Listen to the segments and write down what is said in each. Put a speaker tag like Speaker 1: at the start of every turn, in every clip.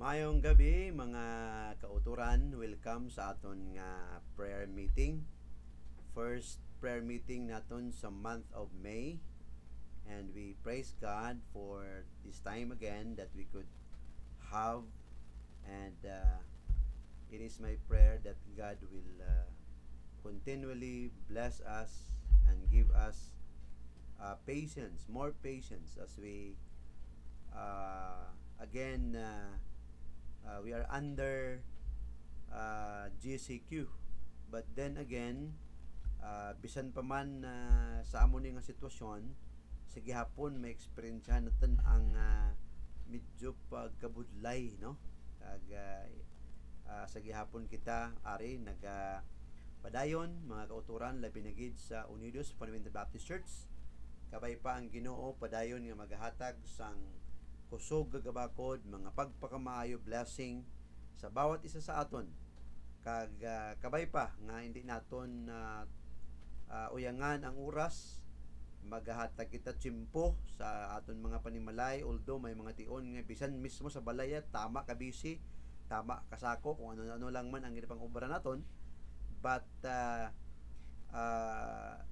Speaker 1: Mayong gabi mga kauturan, welcome sa aton nga prayer meeting. First prayer meeting naton sa month of May, and we praise God for this time again that we could have, and it is my prayer that God will continually bless us and give us patience, more patience as we again we are under GCQ. But then again, bisan pa man sa amo ni nga sitwasyon, sa gihapon may eksperyensyahan natin ang medyo pagkabudlay, no? Kag sa gihapon kita ari padayon mga kauturan labi na gid sa Unidos Fundamental Baptist Church, kabay pa ang Ginoo padayon nga maghatag sang kusog gagabakod mga pagpakamaayo blessing sa bawat isa sa aton. Kag kabay pa nga hindi naton uyangan ang oras, maghahatag kita tsimpo sa aton mga panimalay, although may mga tion nga bisan mismo sa balaya tama ka busy, tama kasako kung ano lang man ang ginapang obra naton, but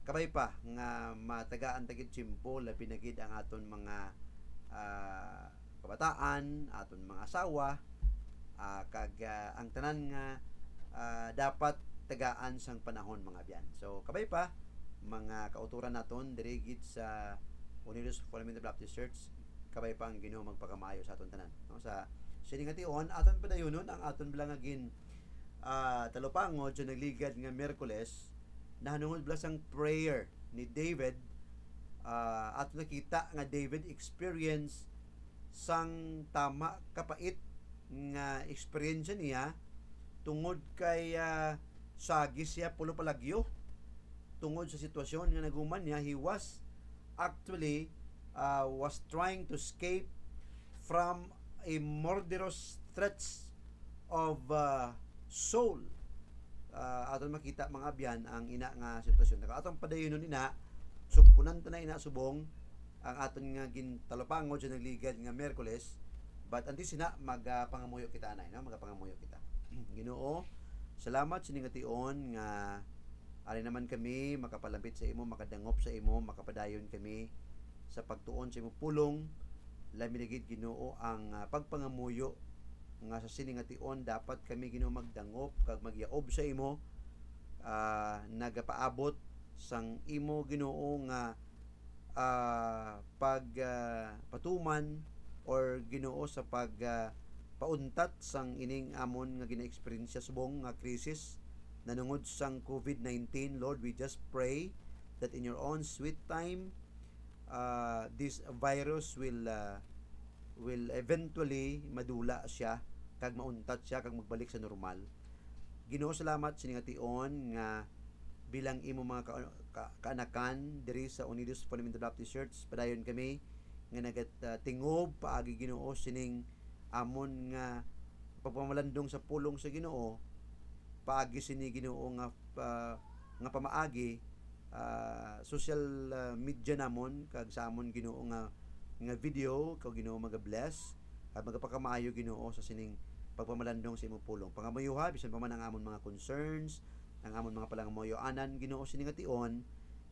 Speaker 1: kabay pa nga matagaan tagid tsimpo labi na gid ang aton mga kabataan, aton mga asawa, kag ang tanan nga dapat tagaan sang panahon mga biyan. So kabay pa mga kauturan naton diri gid sa Unidos Fundamental Baptist Church, kabay pa ang Ginoo magpakamayo sa aton tanan, no? Sa sini nga tion aton padayonon ang aton bilangagin talupangod sa nagligad nga Miyerkules, nahanungod bala sang prayer ni David. At nakita nga David experience sang tama kapait nga experience niya tungod kay sagis siya pulo palagyo tungod sa sitwasyon nga naguman niya. He was actually was trying to escape from a murderous threats of Saul. Aton makita mga abyan ang ina nga sitwasyon. Atong padayonon ina sugpunan ta na ina subong ang aton nga gintalapangod sa nagligad nga Miyerkules, but anti sina magapangamuyo kita anay, no? Magapangamuyo kita. Ginoo, salamat sa nga tion nga ari naman kami makapalapit sa imo, makadangop sa imo, makapadayon kami sa pagtuon sa imo pulong. Lami gid Ginoo ang pagpangamuyo nga sa sini nga tion dapat kami Ginoo magdangop kag magyaob sa imo, nagapaabot sang imo Ginoo nga patuman or Ginoo sa pauntat sang ining amon nga gina-experience subong nga krisis nanungod sang COVID-19. Lord, we just pray that in your own sweet time this virus will eventually madula siya kag mauntat siya kag magbalik sa normal. Ginoo, salamat sa nga tion nga bilang imo mga kaanakan diri sa Unidos Fundamental Baptist Church, padayon kami nga nagatingob paagi Ginoo sining amon nga pagpamalandong sa pulong sa Ginoo, paagi sini Ginoo nga pamaagi social media namon kag sa amon Ginoo nga video kag Ginoo maga-bless at magapakamaayo Ginoo sa sining pagpamalandong sa imong pulong. Pangamayuha bisan pa man ang amon mga concerns, ang amon mga palangamoyoanan Ginoo sini nga tion,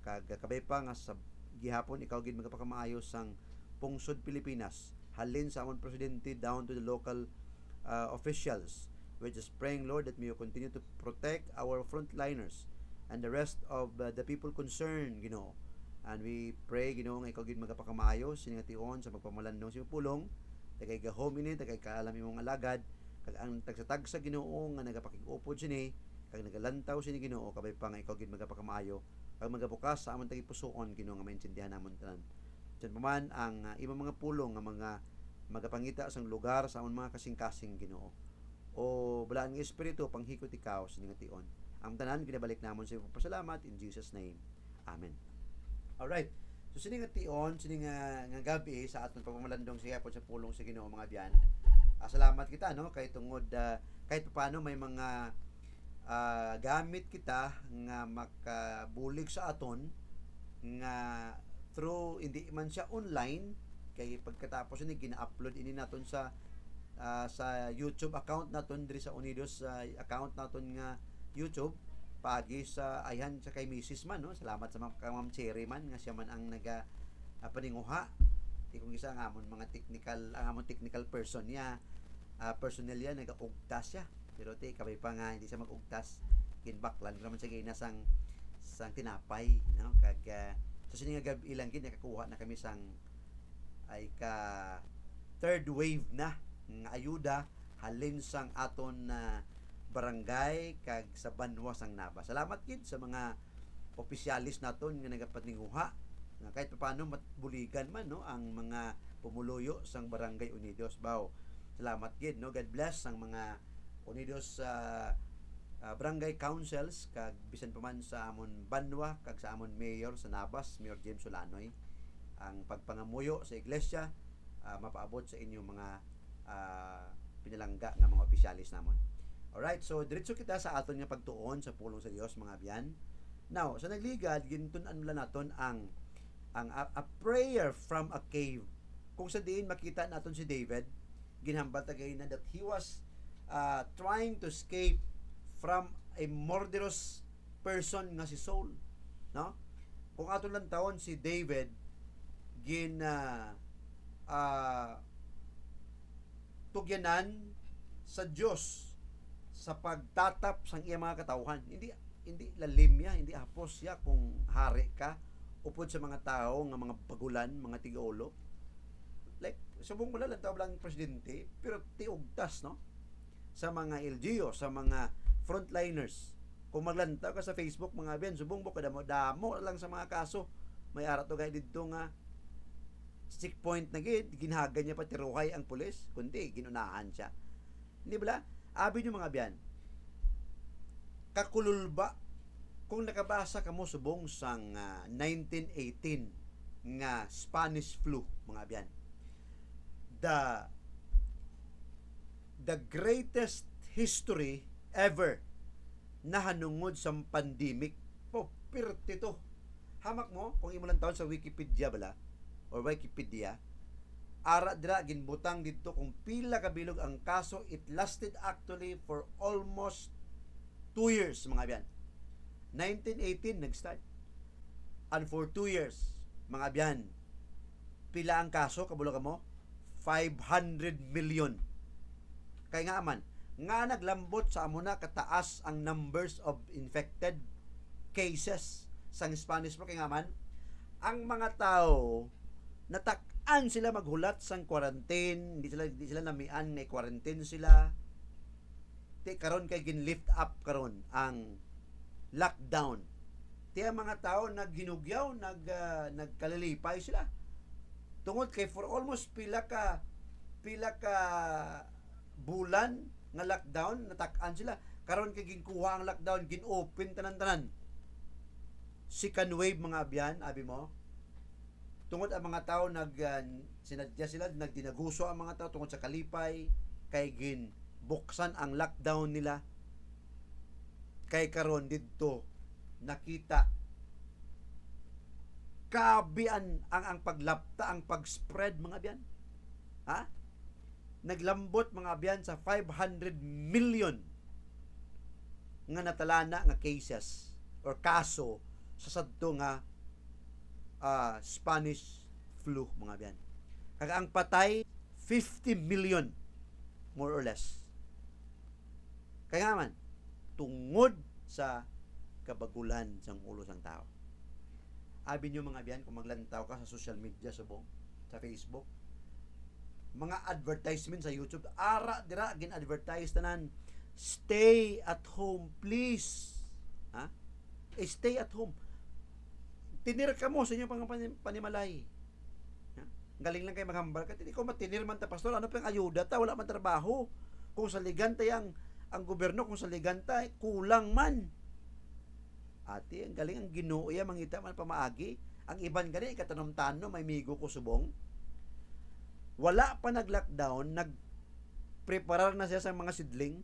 Speaker 1: kag kabay pa nga sa gihapon ikaw gid magapakamaayo sang pungsod Pilipinas halin sa amon presidente down to the local officials. We're just praying, Lord, that may you continue to protect our frontliners and the rest of the people concerned, Ginoo. And we pray Ginoo nga ikaw gid magapakamaayo sini nga tion sa pagpamalandong sa imong pulong, tagay gahom ini, tagay kaalam imong alagad, kag ang tagsatagsa Ginoo nga nagapakig-upod sini kag nagalantaw sini Ginoo, kabay pa nga ikaw gid magapakamaayo kag magabukas sa amon tagipusoon Ginoo nga maintindihan namon tanan. Diyan pa man ang imong mga pulong nga mga magapangita sang lugar sa amon mga kasing-kasing Ginoo. O balaan nga espiritu panghikot ikaw sini nga tion. Ang tanan ginabalik namon sa imong pasalamat in Jesus name. Amen. Alright. So sini nga tion, sini nga gabi sa aton pagmamalandong sa sa pulong sa Ginoo mga biyan. Salamat kita, no, kay tungod kahit paano may mga gamit kita nga makabulig sa aton nga through hindi man siya online, kay pagkatapos ini gina-upload ini naton sa sa YouTube account naton diri sa Unidos, sa account naton nga YouTube pagi sa ayhan sa kay Mrs. man, no. Salamat sa Ma'am Cherry man nga siya man ang naga paninguha. Di kung isa ang amon mga technical, ang amon technical person niya, personnel yan nagaugtas siya, pero ti kabay pa nga hindi siya magugtas, ginbaklan ko naman siya gina sang tinapay, no. Kag sa sining nga gabi ilang gid nakakuha na kami sang ay ka third wave na nga ayuda halin sang aton na barangay kag sa Banwa sang Naba. Salamat gid sa mga opisyalis naton nga nagapatinguha nga kahit paano matbuligan man, no, ang mga pumuluyo sang Barangay Unidos Bao. Salamat gid, no. God bless ang mga Unidos barangay councils kag bisan pa man sa amon Banwa kag sa amon mayor sa Nabas, Mayor James Solanoy, ang pagpangamuyo sa iglesia mapaabot sa inyong mga pinalangga nga mga opisyalis namon. Alright, so diretso kita sa aton nga pagtuon sa pulong sa Dios, mga biyan. Now, sa nagligad gintunan lang naton ang a prayer from a cave. Kung sa diin makita naton si David, ginhambal tagay na that he was trying to escape from a murderous person nga si Saul, no? Kung aton lang taon si David tugyanan sa Dios sa pagtatap sang iya mga katawhan. Hindi lalim niya, hindi hapos siya kung hari ka upod sa mga tao nga mga bagulan, mga tigaulo. Like subong mo lang lang presidente, pero tiugtas, no, sa mga LGU, sa mga frontliners. Kung maglantaw ka sa Facebook, mga biyan, subong mo kada mo damo lang sa mga kaso. May ara to gay didto nga checkpoint na gid, ginhagan niya pati ruhay ang pulis, kundi ginunahan siya. Hindi ba? Abi nyo mga biyan, kakululba kung nakabasa ka mo subong sang 1918 nga Spanish flu, mga biyan. The greatest history ever na hanungod sa pandemic. Pirti to. Hamak mo kung imo lang taon sa Wikipedia bala or Wikipedia, ara dira ginbutang dito kung pila kabilog ang kaso. It lasted actually for almost 2 years, mga biyan. 1918 nag-start, and for 2 years, mga biyan, pila ang kaso kabulo ka mo? 500 million. Kay nga man nga naglambot sa amuna kataas ang numbers of infected cases sang Spanish flu. Kay nga man ang mga tao natak-an sila maghulat sang quarantine, hindi sila namian na quarantine sila. Ti karon kay gin-lift up karon ang lockdown. Ti ang mga tao naghinugyaw, nagkalalipay sila. Tungod kay for almost pila ka bulan nga lockdown, natak-an sila. Karon kay ginkuha ang lockdown, gin-open tanan-tanan. Second wave, mga abyan, abi mo. Tungod ang mga tao sinadya sila, nagdinaguso ang mga tao tungod sa kalipay, kay buksan ang lockdown nila. Kay karon didto nakita kabian ang paglapta, ang pag-spread, mga biyan. Ha? Naglambot, mga biyan, sa 500 million nga natalana nga cases or kaso sa sadto nga Spanish flu, mga biyan. Kag ang patay 50 million more or less. Kaya man tungod sa kabagulan sang ulo sang tao. Abi nyo, mga biyan, kung maglantaw ka sa social media subong, sa Facebook, mga advertisement sa YouTube, ara dira gin-advertise tanan, stay at home please. Ha? Stay at home. Tinir ka mo sa inyong panimalay. Ha? Galing lang kayo maghambal ka. Hindi ko matinir man ta, pastor. Ano pang ayuda ta? Wala man trabaho. Kung sa liganta ang gobyerno, kung sa liganta, kulang man. Ati, ang galing ang Ginoo ya, mangita man pamaagi. Ang iban gani, ikatanong-tano, may migo ko subong. Wala pa nag-lockdown, nag-preparar na siya sa mga sidling.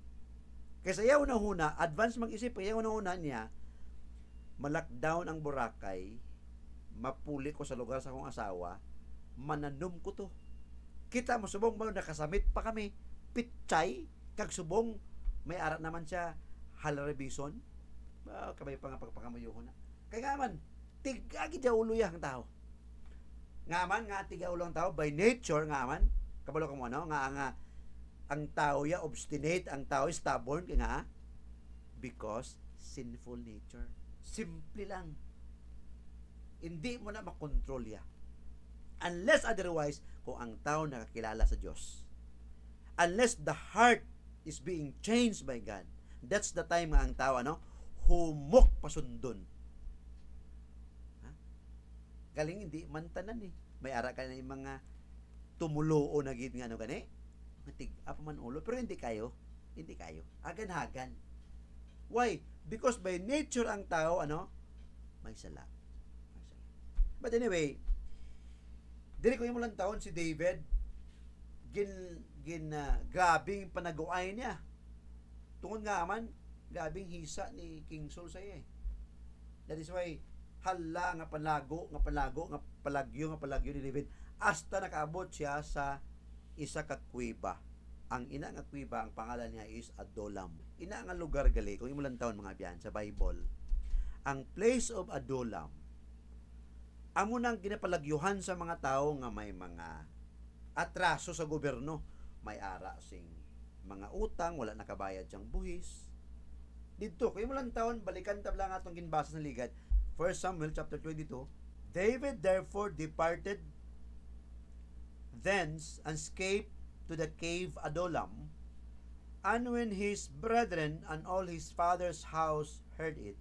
Speaker 1: Kaysa yaw na huna, advance mag-isip, yaw na huna niya, ma-lockdown ang Boracay, mapuli ko sa lugar sa akong asawa, mananom ko to. Kita mo subong ba, nakasamit pa kami. pitchay kag subong may ara naman siya halarabison kabay pa nga pagpakamayuhon na kay nga man tigagi ja ulo yang tao nga man nga tiga ulo ang tao by nature nga man kabalo ka mo no nga ang tao ya obstinate, ang tao stubborn kaya nga because sinful nature. Simple lang. Hindi mo na makontrol ya. Unless otherwise, kung ang tao nakakilala sa Diyos. Unless the heart is being changed by God. That's the time nga ang tao humok pasundon. Ha? Galing hindi man tanan eh. May ara ka na yung mga tumulo na gid nga gani. Matig apa man ulo pero hindi kayo agan-hagan. Why? Because by nature ang tao may sala. But anyway, dili ko yung lang taon si David grabing panaguay niya tungod nga man grabing hisa ni King Saul sa iya. That is why hala nga palagyo ni David hasta nakaabot siya sa isa ka kuweba. Ang ina nga kuweba, ang pangalan niya is Adullam. Ina nga lugar gali, kung imulang taon mga biyan sa Bible, ang place of Adullam, amo nang ginapalagyuhan sa mga tao nga may mga atraso sa gobyerno. May ara sing mga utang, wala nakabayad siyang buhis. Dito, kung imulang taon, balikan tabla nga itong ginbasa sa ligad. 1 Samuel chapter 22, David therefore departed thence and escaped to the cave Adullam. And when his brethren and all his father's house heard it,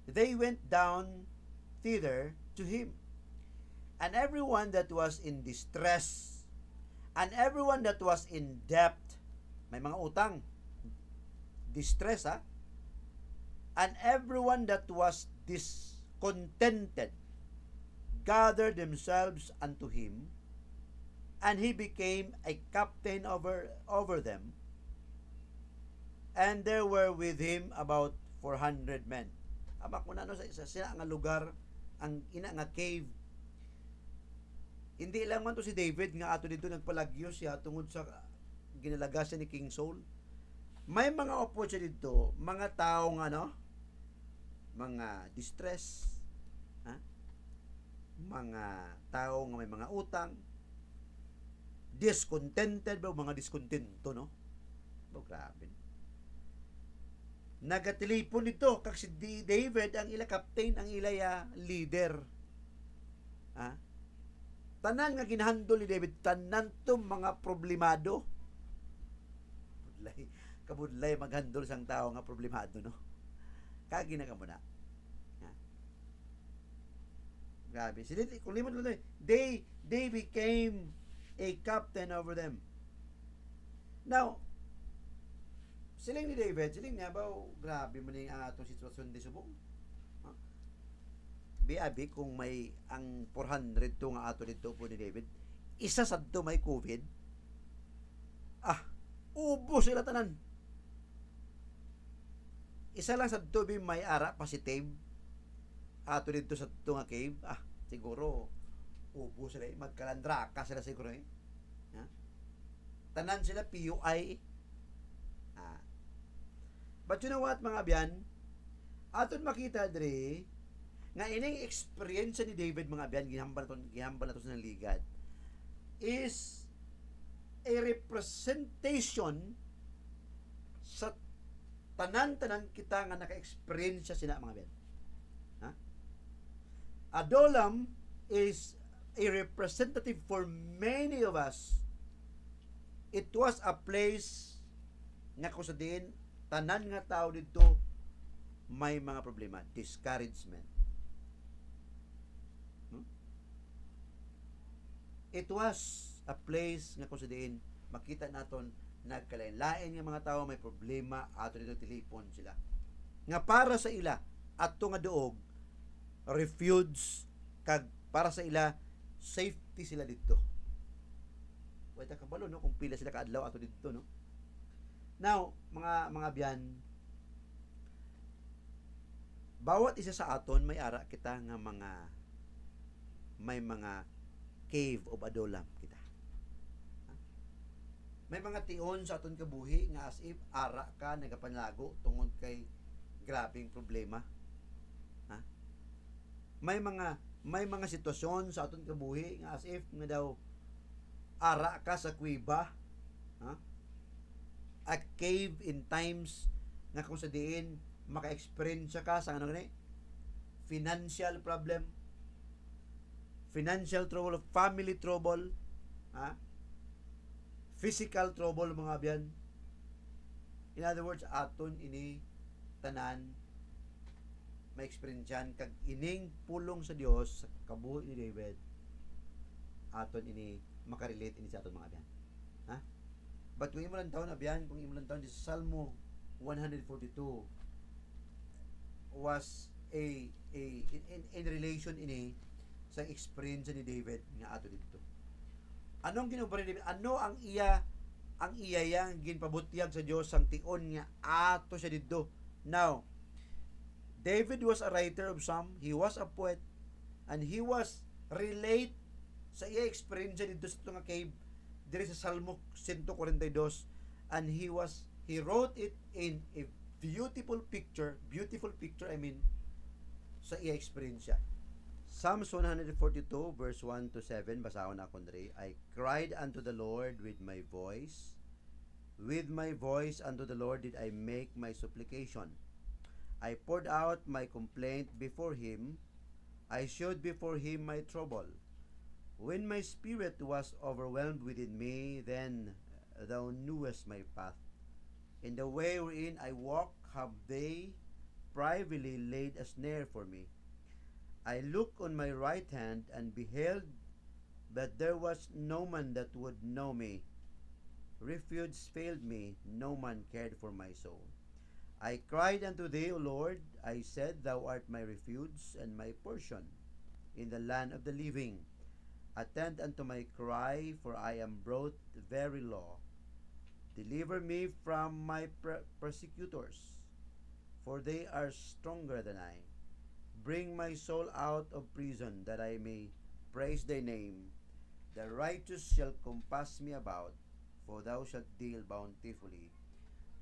Speaker 1: they went down thither to him. And everyone that was in distress, and everyone that was in debt, may mga utang, distress and everyone that was discontented, gathered themselves unto him, and he became a captain over them. And there were with him about 400 men. Amak mo na sa sila nga lugar, ang ina nga cave. Hindi lang man to si David nga ato dito nagpalagyo siya tungod sa ginalagasan ni King Saul. May mga opo siya dito, mga taong mga distress, mga taong may mga utang, discontented ba mga diskontento grabe. Nagatelipon dito kag si David ang ila captain, ang ila leader. Tanan nga ginhandle ni David, tanan to mga problemado. Kabudlay maghandle sang tao nga problemado kagi na kamo na. Grabe. Kung limot mo they became a captain over them. Now, siling ni David, siling niya ba, grabe mo na yung atong sitwasyon di subong. Biabi kung may ang 400 to nga ato dito po ni David, isa sa to may COVID, ubo sila tanan. Isa lang sa to may ara positive, ato dito sa to nga cave, siguro, ubo sila, magkalandraka sila siguro tanan sila PUI. But you know what mga biyan, aton makita dre nga ining experience ni David mga biyan gihambal nato sa ligad is a representation sa tanan kita nga naka-experience sina mga biyan. Adullam is a representative for many of us. It was a place nga kusadin tanan nga tao dito may mga problema, discouragement. It was a place nga kusadin makita naton nagkalain-lain nga mga tao may problema ato dito tilipon sila. Nga para sa ila ato nga duog refuge kag para sa ila safety sila dito. Wala kabalo kung pila sila kaadlaw ato dito Now, mga biyan, bawat isa sa aton may ara kita nga may mga cave of Adullam kita. May mga tion sa aton kabuhi nga as if ara ka nagapanlago tungod kay grabing problema. Ha? May mga sitwasyon sa aton kabuhi nga as if nga daw ara ka sa kuweba. Ha? A cave in times nga kung sa diin maka-experience ka sa ano gani financial problem, financial trouble, family trouble, ha? Physical trouble mga biyan. In other words, aton ini tanan may experiencean kag ining pulong sa Dios sa kabuhi ni David aton ini makarelate ini sa aton mga biyan. Ha? But kung imo lang taon abyan, kung imo lang taon di sa Salmo 142 was in relation ini sa experience ni David nga ato dito. Anong ginubari ni David? Ano ang iya yang ginpabutyag sa Dios sang tion nga ato siya dito. Now, David was a writer of Psalm, he was a poet, and he was relate sa iya experience dito sa nga cave diri sa Salmo 142, and he wrote it in a beautiful picture I mean sa iya experience. Psalms 142 verse 1 to 7 basahon ako diri. I cried unto the Lord with my voice unto the Lord did I make my supplication. I poured out my complaint before him, I showed before him my trouble. When my spirit was overwhelmed within me, then thou knewest my path. In the way wherein I walk have they privately laid a snare for me. I looked on my right hand and beheld, but there was no man that would know me. Refuge failed me, no man cared for my soul. I cried unto thee, O Lord, I said, thou art my refuge and my portion in the land of the living. Attend unto my cry, for I am brought very low. Deliver me from my persecutors, for they are stronger than I. Bring my soul out of prison, that I may praise thy name. The righteous shall compass me about, for thou shalt deal bountifully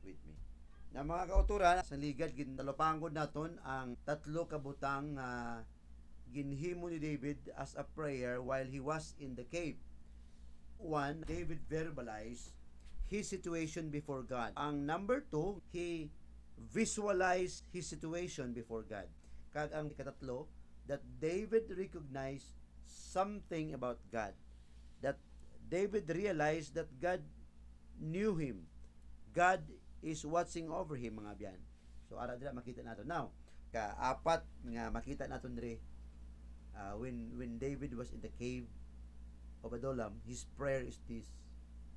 Speaker 1: with me. Na mga kauturan, sa ligad, ginalopangod naton ang tatlo kabutang ginhimo ni David as a prayer while he was in the cave. One, David verbalized his situation before God. Ang number two, he visualized his situation before God. Kag ang ikatatlo, that David recognized something about God. That David realized that God knew him. God is watching over him, mga biyan. So ara dira makita nato. Now, kaapat nga makita naton diri when David was in the cave of Adullam, his prayer is this.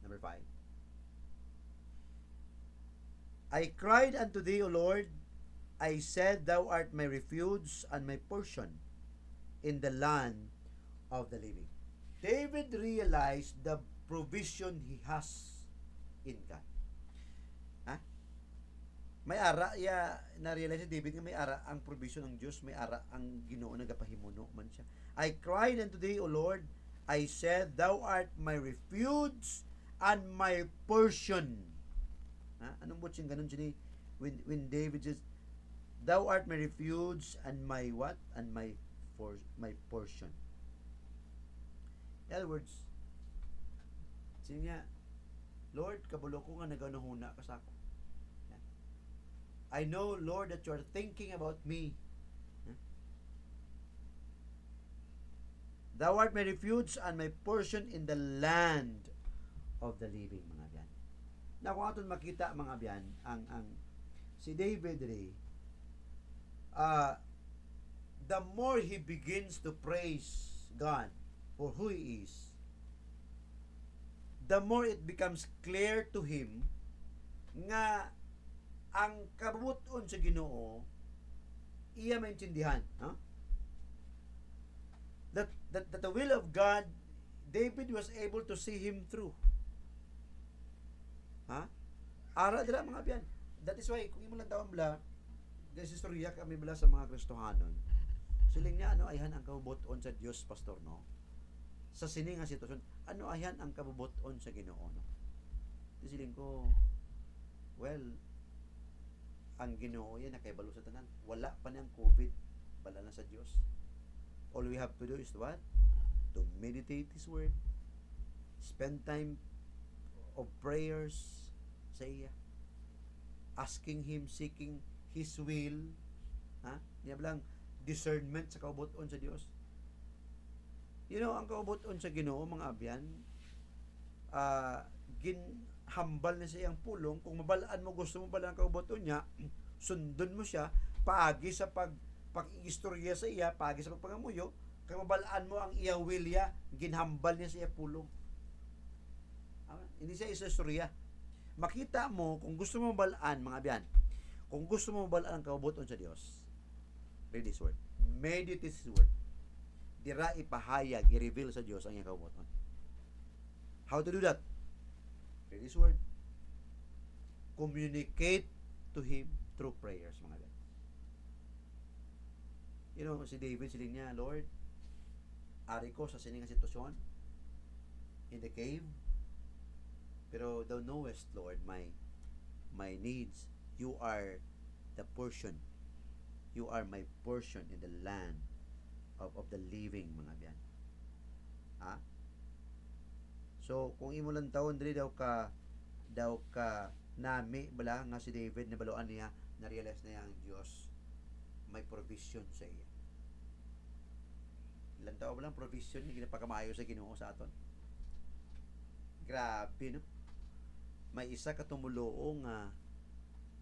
Speaker 1: Number 5. I cried unto thee, O Lord, I said, thou art my refuge and my portion in the land of the living. David realized the provision he has in God. Ha? May ara na-realize si David nga may ara ang provision ng Diyos, may ara ang Ginoo nagapahimuno man siya. I cried unto thee, O Lord, I said, thou art my refuge and my portion. Ha? Anong butsing ganun siya ni when David says, thou art my refuge and my what? And my portion. In other words, sige nga, Lord, kabulo ko nga naganuhuna ka sa ako. I know, Lord, that you are thinking about me. Thou art my refuge and my portion in the land of the living, mga biyan. Na kung aton makita, mga biyan, ang si David rin, the more he begins to praise God for who he is, the more it becomes clear to him nga ang kabubuton sa Ginoo iya maintindihan, no? That the will of God, David was able to see him through. Ha? Ara dira mga biyan. That is why kung imo lang tawon bla, dahil istorya kami bala sa mga Kristohanon. Siling niya ano ayhan ang kabubuton sa Dios, pastor, no? Sa sini nga sitwasyon, ano ayhan ang kabubuton sa Ginoo, no? isiling ko, well, ang Ginoo yan nakaibalo sa tanan. Wala pa niyang COVID. Bala na sa Dios. All we have to do is what? To meditate His Word. Spend time of prayers sa iya. Asking Him, seeking His will. Ha? Niya lang discernment sa kaubuton sa Dios. You know, ang kaubuton sa Ginoo, mga abyan, ginhambal na sa iyang pulong. Kung mabalaan mo, gusto mo balaan ang kaubuton niya, sundon mo siya, paagi sa pag-istorya sa iya, paagi sa pagpangamuyo, kaya mabalaan mo ang iya will niya, ginhambal niya sa iya pulong. Hindi siya istorya. Makita mo, kung gusto mo mabalaan, mga abyan, kung gusto mo mabalaan ang kaubuton sa Dios, read His Word. Meditate His Word. Dira ipahayag, i-reveal sa Dios ang iyang kaubuton. How to do that? Read His Word. Communicate to Him through prayers, mga abyan. You know, si David, siling niya, Lord, ari ko sa siningang sitwasyon, in the cave, pero Thou knowest, Lord, my needs. You are the portion. You are my portion in the land of the living, mga abyan. Ha? So, kung imo lang taon diri daw ka nami bala nga si David na baluan niya, na-realize na ang Dios may provision sa iya. Ilang taon ba lang provision ni ginapakamayo sa Ginoo sa aton? Grabe, no? May isa ka tumuloo nga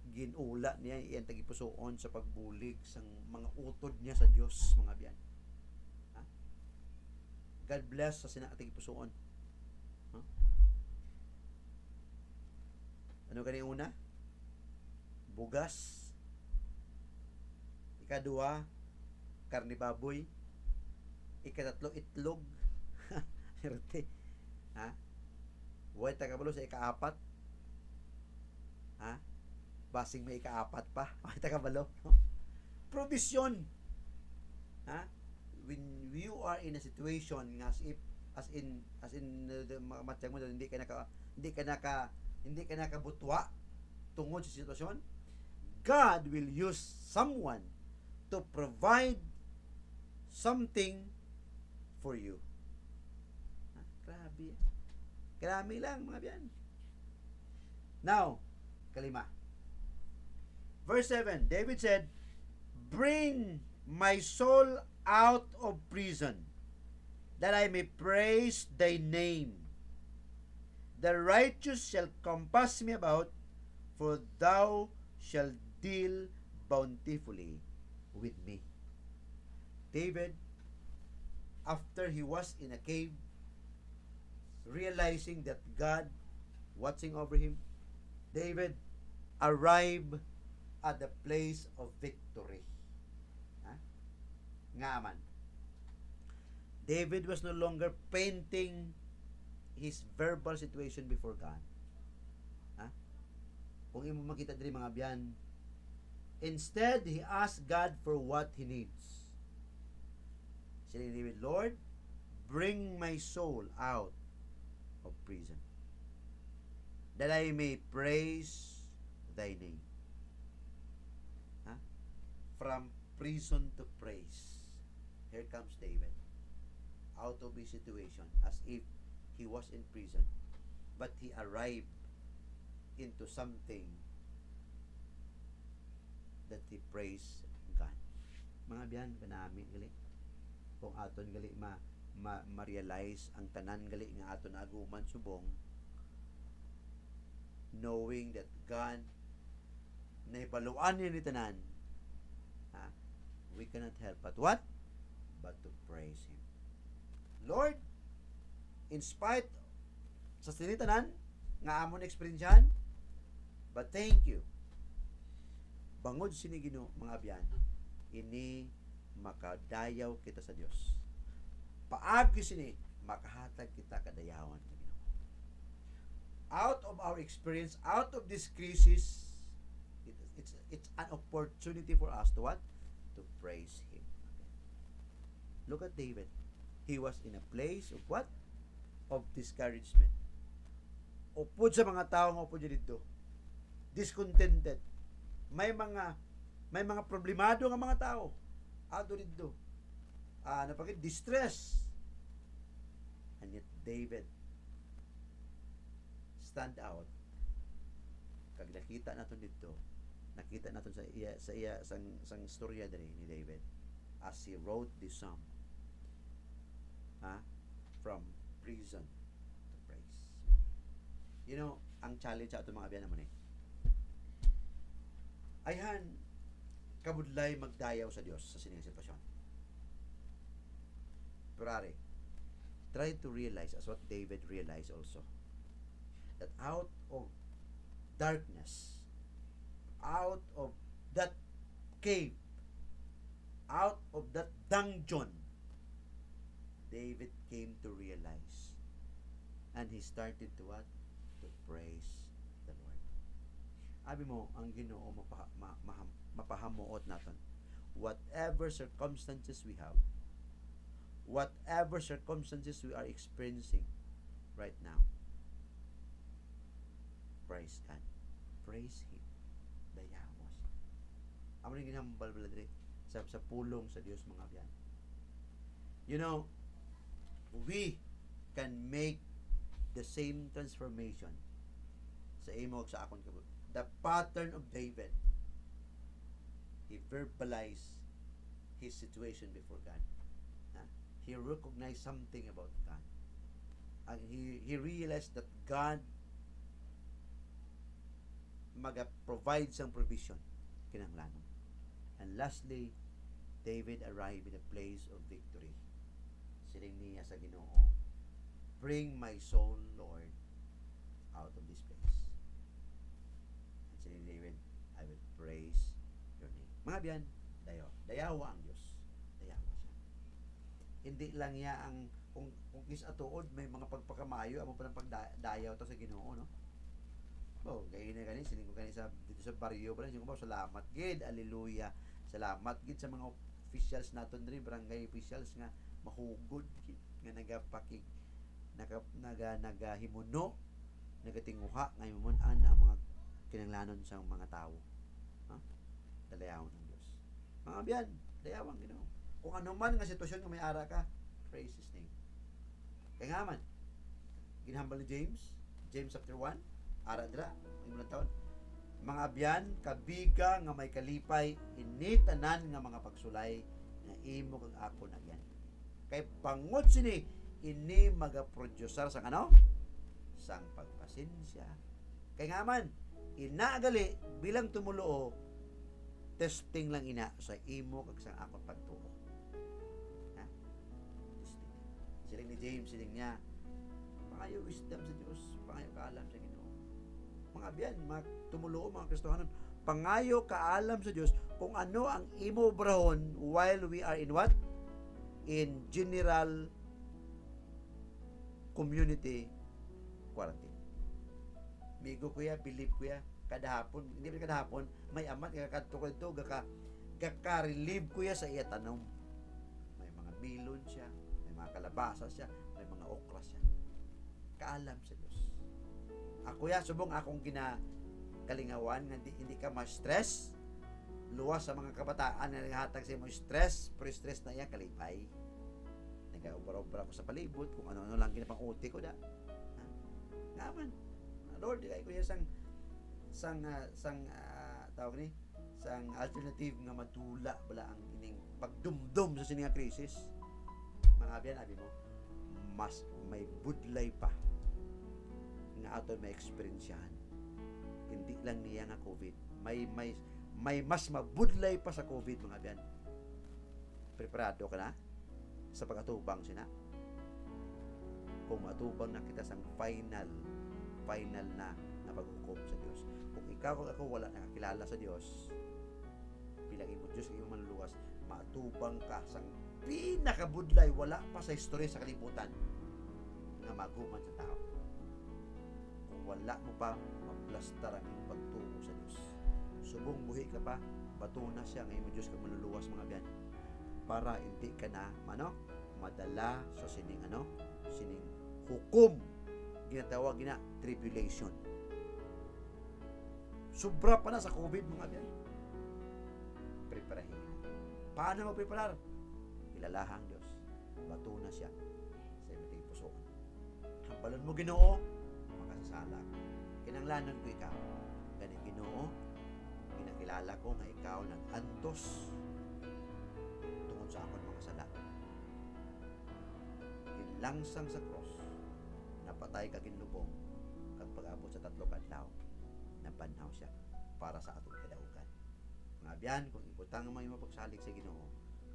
Speaker 1: ginula niya iyang tagipusoon sa pagbulig sang mga utod niya sa Dios, mga abyan. Ha? God bless sa tagipusoon. Ha? Ano gani una? Bugas. Ikadua, karne baboy. Ikatatlo, itlog. Hirte. Ha? Buhay tagabalo sa ikaapat. Ha? Basing may ikaapat pa. Buhay tagabalo. Provision. Ha? When you are in a situation as in matiyang mo hindi ka nakabutwa tungod sa sitwasyon, God will use someone to provide something for you. Ha? Grabe. Karami lang, mga biyan. Now, kalima. Verse 7, David said, "Bring my soul out of prison, that I may praise thy name. The righteous shall compass me about, for thou shalt deal bountifully with me." David, after he was in a cave, realizing that God watching over him, David arrived at the place of victory. Ha? Nga man. David was no longer painting his verbal situation before God. Ha? Kung imo makita diri, mga biyan, instead, he asked God for what he needs. Sila ni David, "Lord, bring my soul out of prison, that I may praise thy name." Ha? From prison to praise. Here comes David, out of his situation, as if he was in prison, but he arrived into something that he praised God. Mga biyan, kanami gali, kung aton gali ma-realize ang tanan gali nga aton aguman subong, knowing that God naibaluan niya ni tanan, ha? We cannot help but what? But to praise Him. Lord, in spite sa sinitanan nga amon eksperyensyahan, but thank you, bangod sini Ginoo, mga abyan, ini makadayaw kita sa Dios. Paagi sini makahatag kita kadayawan sa Ginoo. Out of our experience, out of this crisis, it's an opportunity for us to what? To praise Him. Look at David. He was in a place of what? Of discouragement. upod sa mga tao nga upod dito. Discontented. May mga problemado nga mga tao. Ado dito. Napakit distress. And yet David stand out. Kag nakita naton dito, nakita naton sa iya sang storya diri ni David as he wrote this psalm. From prison to praise. You know, ang challenge sa ato mga biyan naman ayhan kabudlay magdayaw sa Dios sa sining sitwasyon. Pero try to realize as what David realized also, that out of darkness, out of that cave, out of that dungeon, David came to realize, and he started to what? To praise the Lord. Abi mo, ang Ginoo mapahamuot naton. Whatever circumstances we have, whatever circumstances we are experiencing right now, praise God. Praise Him. Dayamos. Amo ning ginhambal bala diri sa pulong sa Dios mga biyan. You know, we can make the same transformation sa imo sa akon kabut. The pattern of David. He verbalized his situation before God. He recognized something about God. And he realized that God mag-provide sang provision kinahanglan. And lastly, David arrived in a place of victory. Siling niya sa Ginoo, bring my soul, Lord, out of this place. And siling David, I will praise your name. Mga biyan, dayawa ang Diyos. Dayawa siya. Hindi lang niya ang kung kis atuod may mga pagpakamayo amo pa ng pagdayaw to sa Ginoo, no? Gay na kani sining ko kani sa dito sa baryo ba sining ko salamat gid, hallelujah. Salamat gid sa mga officials naton diri, barangay officials nga mahugod gid nga nagahimuno, nagatinguha nga himuon-an ang mga kinahanglanon sa mga tao. Dalayawon ng Dios. Mga biyan, dayawang Ginoo. Kung ano man nga sitwasyon nga may ara ka, praise His name. Kaya nga man, ginhambal ni James chapter 1, ara dira, imulang taon. Mga biyan, kabiga nga may kalipay, initanan nga mga pagsulay, nga imo kag ako na yan. Kay bangod sini, ini magaproducer sang ano? Sang pagpasensya. Kaya nga man, inagali bilang tumuluo, testing lang ina sa imo kag sang akong pagtuo. Testing. Siling ni James, siling niya, pangayo wisdom sa Dios, pangayo kaalam sa Ginoo. Mga biyan, mga tumuluo, mga Kristohanon, pangayo kaalam sa Dios kung ano ang imo obrahon while we are in what? In general community quarantine. Migo kuya, believe kuya, kadahapon, hindi ba kadahapon, may amat kakadto ko ito, gaka-relieve kuya sa iya tanom. May mga milon siya, may mga kalabasa siya, may mga okra siya. Kaalam sa Diyos. Ako ya, subong akong kalingawan, hindi ka ma-stress, luwas sa mga kabataan na naghatag sa mo stress, pero stress na yan, kalipay. Nag-obra-obra ko sa palibot, kung ano-ano lang ginapang-uti ko da. Naman, Lord, ikay ko yan tawag ni, sang alternative nga madula bala ang ining pagdumdum sa sininga krisis. Mga biyan, abi mo, mas may budlay pa nga ato may experiensyahan. Hindi lang niya nga COVID. May mas mabudlay pa sa COVID, mga biyan. Preparado ka na sa pag-atubang sina? Kung matubang na kita sa final na paghukom sa Diyos. Kung ikaw kung ako wala nakakilala sa Diyos, bilang imo Diyos, imo manluluwas, matubang ka sa pinakabudlay, wala pa sa history sa kalibutan nga maguman sa tao. Kung wala mo pa, maplastar ang iyong pagtuo sa Diyos. Subong buhi ka pa, batuna siya ng imo Diyos kang manluluwas, mga biyan, para hindi ka na madala sa sining hukom ginatawag na tribulation. Sobra pa na sa COVID, mga biyan. Preparahin. Paano magpreparar? Ilalahang Diyos. Bato na siya sa imating pusoon. Hambalon mo Ginoo, makasasala ko. Kinanglanon ko ikaw. Ganit Ginoo, kinakilala ko nga ikaw nag-antos tungod sa akong mga sala. Kinlangsang sa cross, napatay ka kinlubong, kag pag-abot sa 3 kadlaw, nabanhaw siya para sa atong kadaugan. Mga biyan, kung ibutang ang mga mapagsalig sa Ginoo,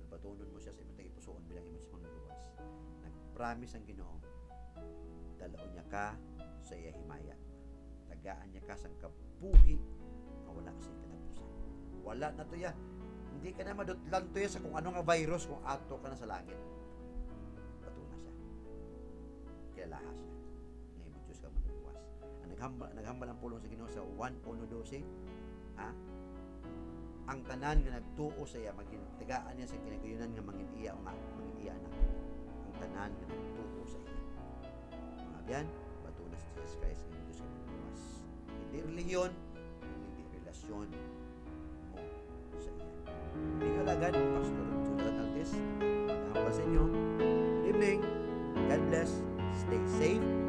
Speaker 1: batunon mo siya sa imong ipusoon bilang imong manluluwas. Nag-promise ang Ginoo, dalaon niya ka sa iya himaya. Tagaan niya ka sang kabuhi nga wala sa katapusan. Wala na to ya. Hindi ka na madutlan to ya sa kung ano nga virus kung ato ka na sa langit. Bato na siya. Kilalaha siya. Ngayon Diyos ka manluluwas. Naghambal ang pulong sa Ginoo sa 1:12. Ang tanan nga nagtuo sa iya magintagaan niya sa kinagayunan nga mangin-iya na. Ang tanan nga nagtuo sa iya. Mga biyan, bato na si Jesus Christ ang Diyos ka manluluwas. Hindi relihiyon, hindi relasyon mo sa iya. Hindi kalagad, Pastor Jonathan Altis, maghahambal sa inyo. Good evening. God bless. Stay safe.